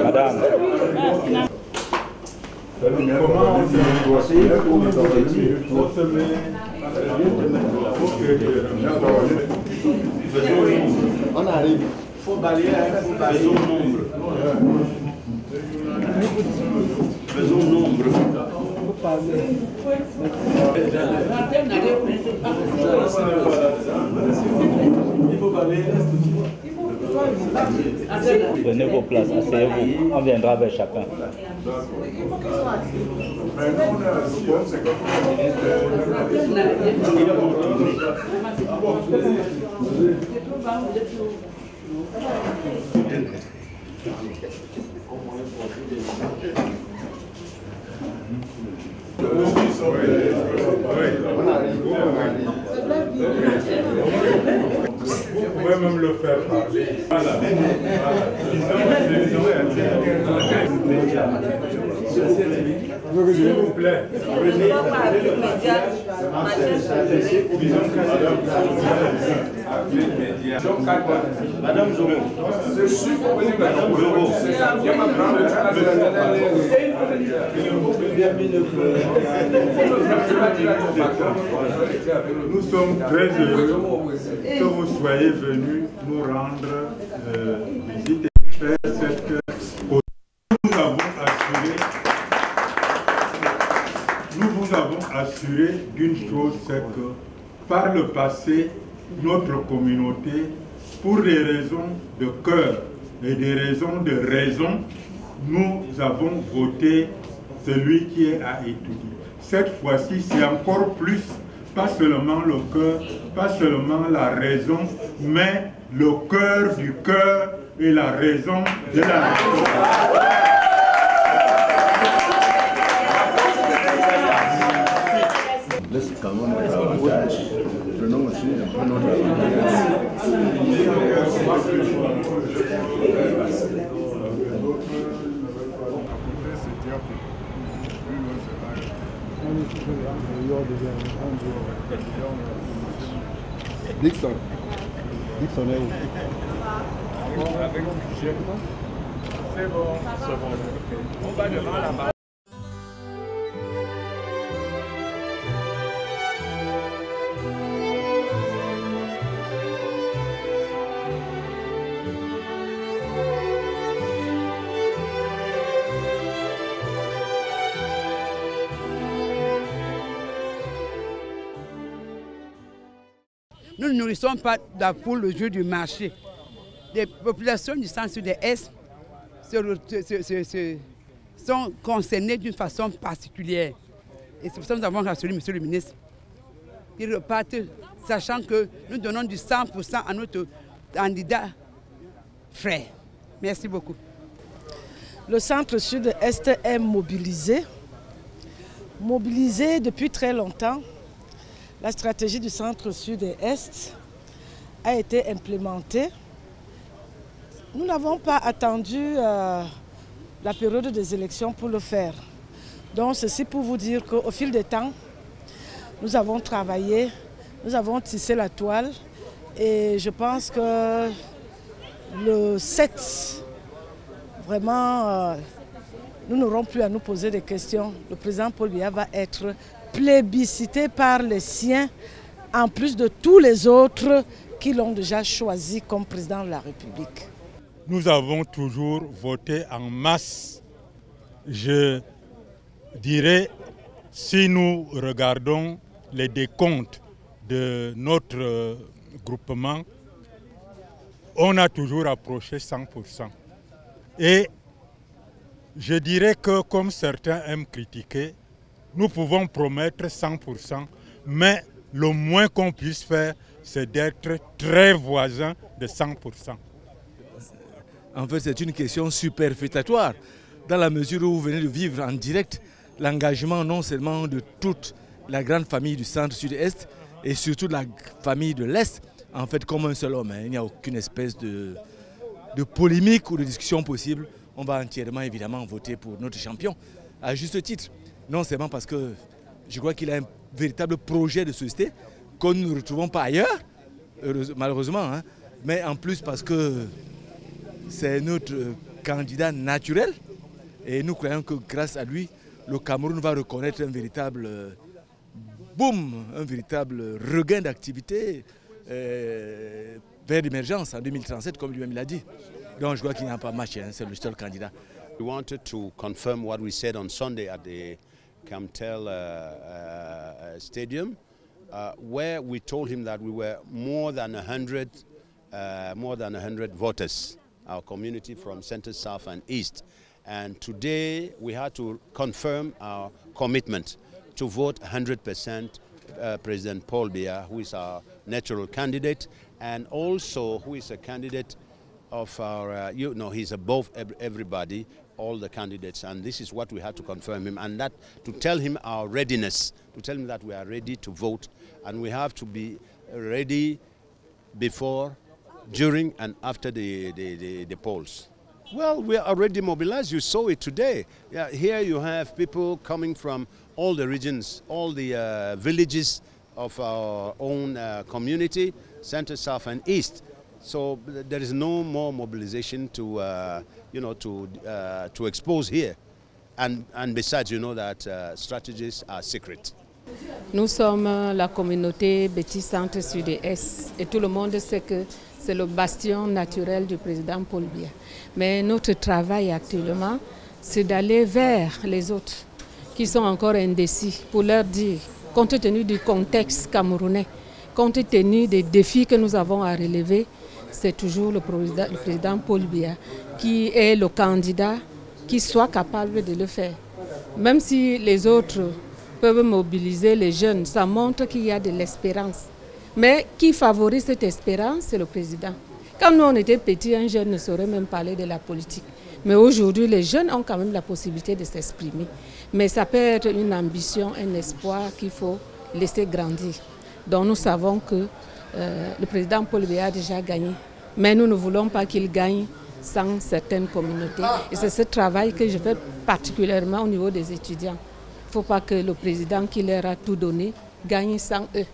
Madame. On arrive. Faut balayer, faisons nombre. Faisons nombre. Il faut balayer. Prenez vos places, asseyez-vous, on viendra vers chacun. Vous pouvez même le faire parler. Voilà. S'il vous plaît. Madame Zomo. Je suis pour Madame Zomo. Nous sommes très heureux que vous soyez venus nous rendre visite et faire cette cause. Nous vous avons assuré d'une chose, c'est que par le passé, notre communauté, pour des raisons de cœur et des raisons de raison, nous avons voté celui qui est à Etoudi. Cette fois-ci, c'est encore plus, pas seulement le cœur, pas seulement la raison, mais le cœur du cœur et la raison de la raison. Prenons aussi un peu notre Dixon. Dixon est où? C'est bon, c'est bon. On va devant la barre. Nous ne nourrissons pas la poule le jour du marché. Les populations du centre de l'Est sont concernées d'une façon particulière. Et c'est pour ça que nous avons rassuré M. le ministre qu'ils repartent, sachant que nous donnons du 100% à notre candidat frère. Merci beaucoup. Le centre sud-est est mobilisé depuis très longtemps. La stratégie du centre sud-est a été implémentée. Nous n'avons pas attendu la période des élections pour le faire. Donc ceci pour vous dire qu'au fil du temps, nous avons travaillé, nous avons tissé la toile et je pense que le 7, vraiment, nous n'aurons plus à nous poser des questions. Le président Paul Biya va être plébiscité par les siens, en plus de tous les autres qui l'ont déjà choisi comme président de la République. Nous avons toujours voté en masse. Je dirais, si nous regardons les décomptes de notre groupement, on a toujours approché 100%. Et je dirais que, comme certains aiment critiquer, nous pouvons promettre 100%, mais le moins qu'on puisse faire, c'est d'être très voisin de 100%. En fait, c'est une question superfétatoire, dans la mesure où vous venez de vivre en direct l'engagement non seulement de toute la grande famille du centre-sud-est et surtout de la famille de l'Est, en fait, comme un seul homme. Il n'y a aucune espèce de polémique ou de discussion possible. On va entièrement, évidemment, voter pour notre champion, à juste titre. Non seulement parce que je crois qu'il a un véritable projet de société qu'on ne retrouvons pas ailleurs, malheureusement, hein, mais en plus parce que c'est notre candidat naturel et nous croyons que grâce à lui, le Cameroun va reconnaître un véritable boom, un véritable regain d'activité vers l'émergence en 2037, comme lui-même l'a dit. Donc je crois qu'il n'y a pas match, hein, c'est le seul candidat. We wanted to confirm what we said on Sunday at the Camtel Stadium, where we told him that we were more than 100 voters, our community from Centre, South and East. And today we had to confirm our commitment to vote 100% President Paul Biya, who is our natural candidate, and also who is a candidate of our, he's above everybody, all the candidates, and this is what we had to confirm him, and that to tell him our readiness, to tell him that we are ready to vote, and we have to be ready before, during and after the polls. Well, we are already mobilized. You saw it today. Yeah, here you have people coming from all the regions, all the villages of our own community, Centre, South and East. So there is no more mobilization to, to expose here. And besides, you know that strategies are secret. Nous sommes la communauté Bétis Centre Sud-Est et tout le monde sait que c'est le bastion naturel du président Paul Biya. Mais notre travail actuellement, c'est d'aller vers les autres qui sont encore indécis pour leur dire, compte tenu du contexte camerounais, compte tenu des défis que nous avons à relever, c'est toujours le président Paul Biya qui est le candidat qui soit capable de le faire. Même si les autres peuvent mobiliser les jeunes, ça montre qu'il y a de l'espérance. Mais qui favorise cette espérance, c'est le président. Quand nous on était petits, un jeune ne saurait même parler de la politique. Mais aujourd'hui, les jeunes ont quand même la possibilité de s'exprimer. Mais ça peut être une ambition, un espoir qu'il faut laisser grandir. Donc nous savons que le président Paul Biya a déjà gagné. Mais nous ne voulons pas qu'il gagne sans certaines communautés. Et c'est ce travail que je fais particulièrement au niveau des étudiants. Il ne faut pas que le président qui leur a tout donné gagne sans eux.